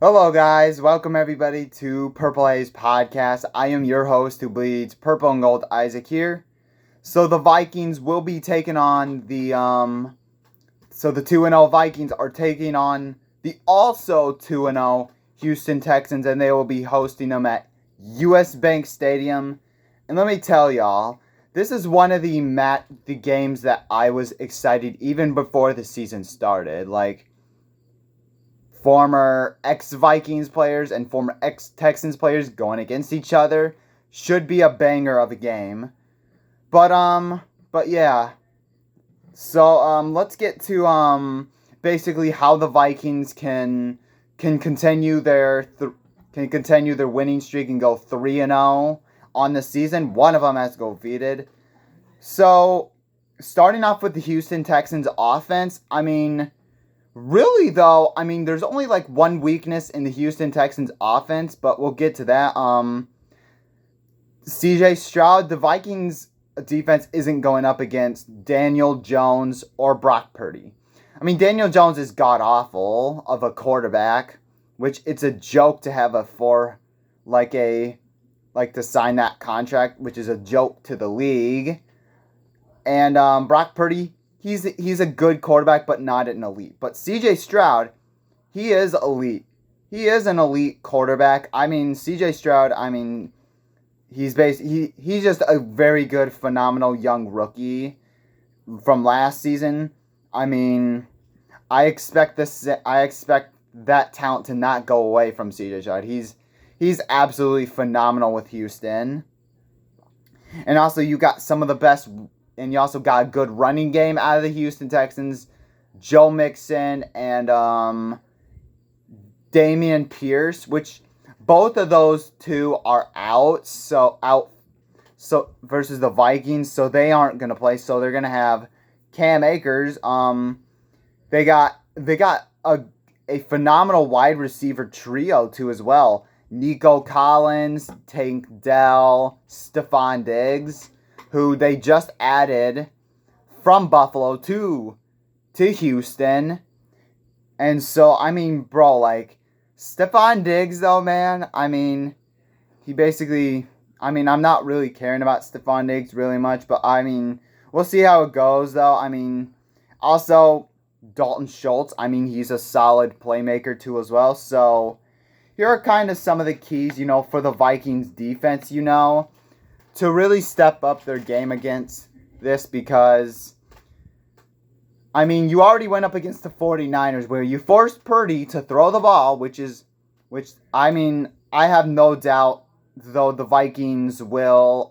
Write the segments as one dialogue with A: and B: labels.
A: Hello, guys. Welcome, everybody, to Purple Haze Podcast. I am your host who bleeds purple and gold, Isaac here. So, the Vikings will be taking on the 2-0 Vikings are taking on the also 2-0 Houston Texans, and they will be hosting them at US Bank Stadium. And let me tell y'all, this is one of the games that I was excited even before the season started. Like, former ex-Vikings players and former ex-Texans players going against each other should be a banger of a game. But yeah. So let's get to basically how the Vikings can continue their winning streak and go 3-0 on the season. One of them has to go undefeated. So starting off with the Houston Texans offense, really, though, there's only like one weakness in the Houston Texans offense, but we'll get to that. CJ Stroud, the Vikings defense isn't going up against Daniel Jones or Brock Purdy. Daniel Jones is god-awful of a quarterback, which it's a joke to have to sign that contract, which is a joke to the league. And Brock Purdy, He's a good quarterback, but not an elite. But C.J. Stroud, he is elite. He is an elite quarterback. C.J. Stroud, he's just a very good, phenomenal young rookie from last season. I expect that talent to not go away from C.J. Stroud. He's absolutely phenomenal with Houston. And also, you got some of the best. And you also got a good running game out of the Houston Texans. Joe Mixon and Dameon Pierce, which both of those two are out versus the Vikings, so they aren't gonna play. So they're gonna have Cam Akers. They got a phenomenal wide receiver trio too as well. Nico Collins, Tank Dell, Stephon Diggs, who they just added from Buffalo to Houston. And so, Stephon Diggs, though, man, he basically, I'm not really caring about Stephon Diggs really much, but, we'll see how it goes, though. Also, Dalton Schultz, he's a solid playmaker, too, as well. So, here are kind of some of the keys, for the Vikings defense, to really step up their game against this, because, you already went up against the 49ers where you forced Purdy to throw the ball, which I have no doubt, though, the Vikings will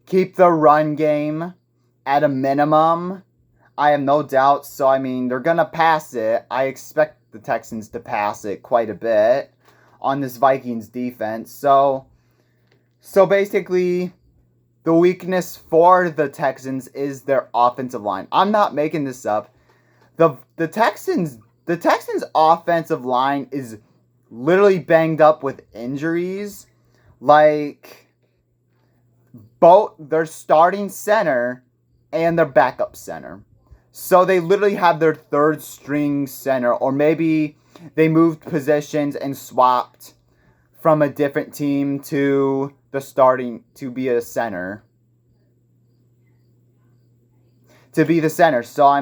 A: keep the run game at a minimum. I have no doubt. So, they're going to pass it. I expect the Texans to pass it quite a bit on this Vikings defense. So basically, the weakness for the Texans is their offensive line. I'm not making this up. The Texans offensive line is literally banged up with injuries. Like, both their starting center and their backup center. So they literally have their third string center, or maybe they moved positions and swapped from a different team to the starting to be a center. To be the center. So I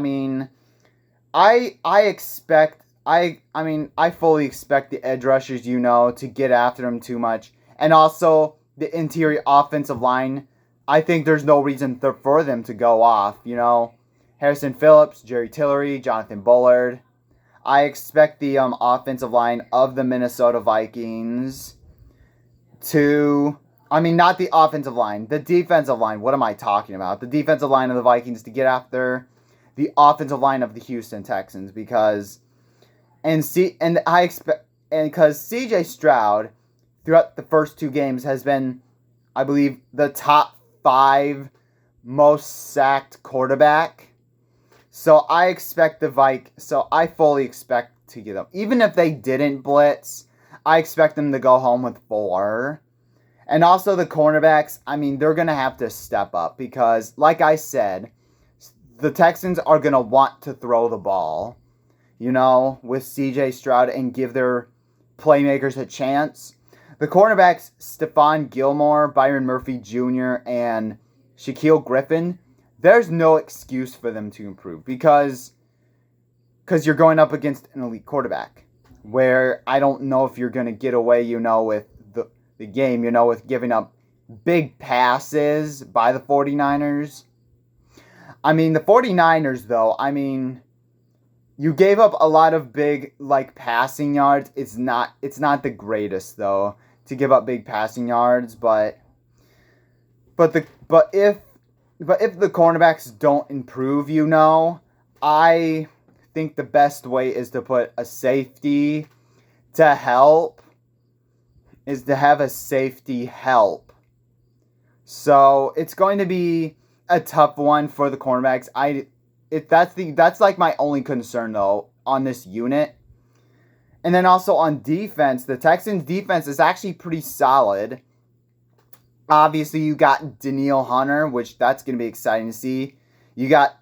A: fully expect the edge rushers, to get after them too much. And also the interior offensive line, I think there's no reason for them to go off, Harrison Phillips, Jerry Tillery, Jonathan Bullard. I expect the offensive line of the Minnesota Vikings to... not the offensive line. The defensive line. What am I talking about? The defensive line of the Vikings to get after the offensive line of the Houston Texans, because CJ Stroud throughout the first two games has been, I believe, the top 5 most sacked quarterback. So I fully expect to get them. Even if they didn't blitz, I expect them to go home with 4. And also the cornerbacks, they're going to have to step up because, like I said, the Texans are going to want to throw the ball, with CJ Stroud and give their playmakers a chance. The cornerbacks, Stephon Gilmore, Byron Murphy Jr., and Shaquille Griffin, there's no excuse for them to improve because you're going up against an elite quarterback where I don't know if you're going to get away, with the game, with giving up big passes by the 49ers. I mean, the 49ers, though, you gave up a lot of big, passing yards. It's not the greatest, though, to give up big passing yards, but if the cornerbacks don't improve, I think the best way is to put a safety to help, is to have a safety help. So it's going to be a tough one for the cornerbacks. That's like my only concern, though, on this unit. And then also on defense, the Texans' defense is actually pretty solid. Obviously, you got Danielle Hunter, which that's going to be exciting to see. You got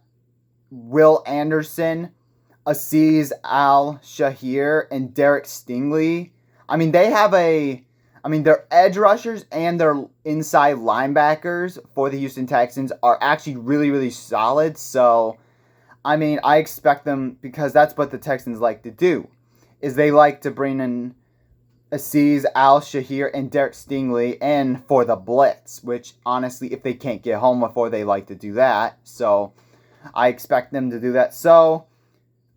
A: Will Anderson, Aziz Al-Shahir, and Derek Stingley. Their edge rushers and their inside linebackers for the Houston Texans are actually really, really solid. So, I expect them, because that's what the Texans like to do, is they like to bring in Aziz Al-Shahir and Derek Stingley in for the blitz, which, honestly, if they can't get home before, they like to do that. So, I expect them to do that. So,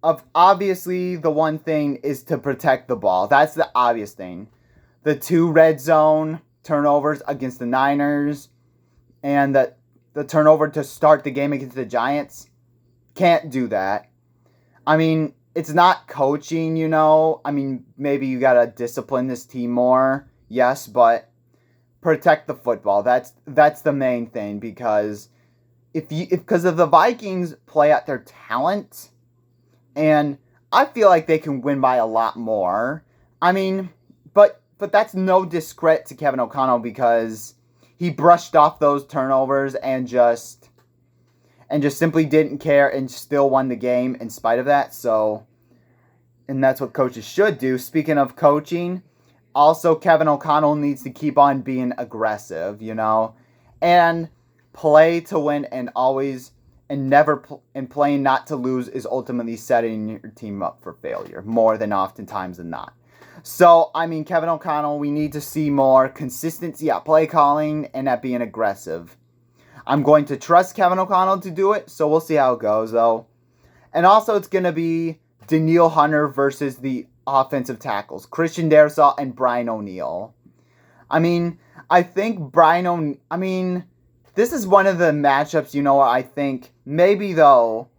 A: obviously, the one thing is to protect the ball. That's the obvious thing. The 2 red zone turnovers against the Niners and the turnover to start the game against the Giants, can't do that. It's not coaching, maybe you got to discipline this team more, yes, but protect the football. That's the main thing, because because if the Vikings play at their talent, and I feel like they can win by a lot more. But that's no discredit to Kevin O'Connell, because he brushed off those turnovers and just simply didn't care and still won the game in spite of that. So, and that's what coaches should do. Speaking of coaching, also Kevin O'Connell needs to keep on being aggressive, and play to win, and always and never and playing not to lose is ultimately setting your team up for failure more than oftentimes than not. So, Kevin O'Connell, we need to see more consistency at play calling and at being aggressive. I'm going to trust Kevin O'Connell to do it, so we'll see how it goes, though. And also, it's going to be Danielle Hunter versus the offensive tackles, Christian Darrisaw and Brian O'Neill. I think this is one of the matchups, I think maybe though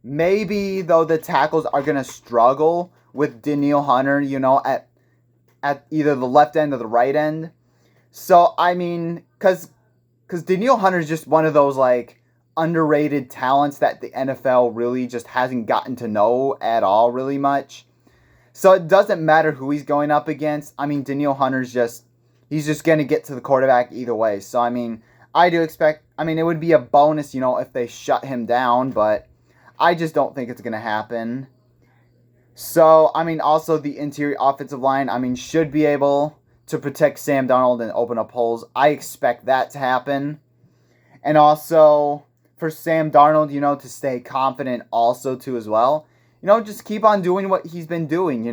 A: the tackles are going to struggle with Danielle Hunter, at either the left end or the right end. So, because Danielle Hunter is just one of those, underrated talents that the NFL really just hasn't gotten to know at all really much. So, it doesn't matter who he's going up against. Danielle Hunter's he's just going to get to the quarterback either way. So, I do expect, it would be a bonus, if they shut him down, but I just don't think it's going to happen. So, also the interior offensive line, should be able to protect Sam Darnold and open up holes. I expect that to happen. And also, for Sam Darnold, to stay confident also, too, as well. Just keep on doing what he's been doing,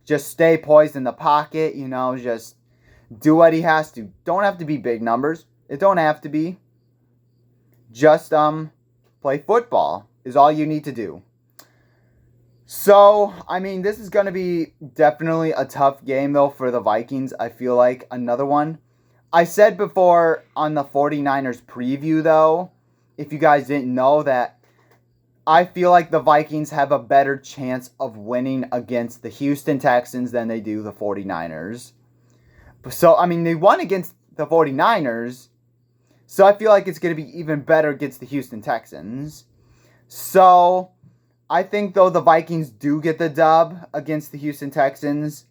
A: Just stay poised in the pocket, just do what he has to. Don't have to be big numbers. It don't have to be. Just, play football is all you need to do. So, this is going to be definitely a tough game, though, for the Vikings. I feel like another one. I said before on the 49ers preview, though, if you guys didn't know, that I feel like the Vikings have a better chance of winning against the Houston Texans than they do the 49ers. So, they won against the 49ers, so I feel like it's going to be even better against the Houston Texans. So, I think, though, the Vikings do get the dub against the Houston Texans.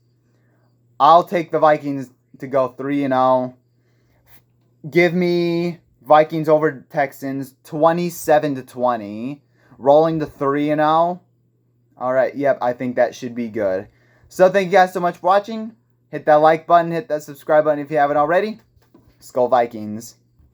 A: I'll take the Vikings to go 3-0. Give me Vikings over Texans 27-20. Rolling to 3-0. All right, yep, I think that should be good. So thank you guys so much for watching. Hit that like button, hit that subscribe button if you haven't already. Skol Vikings.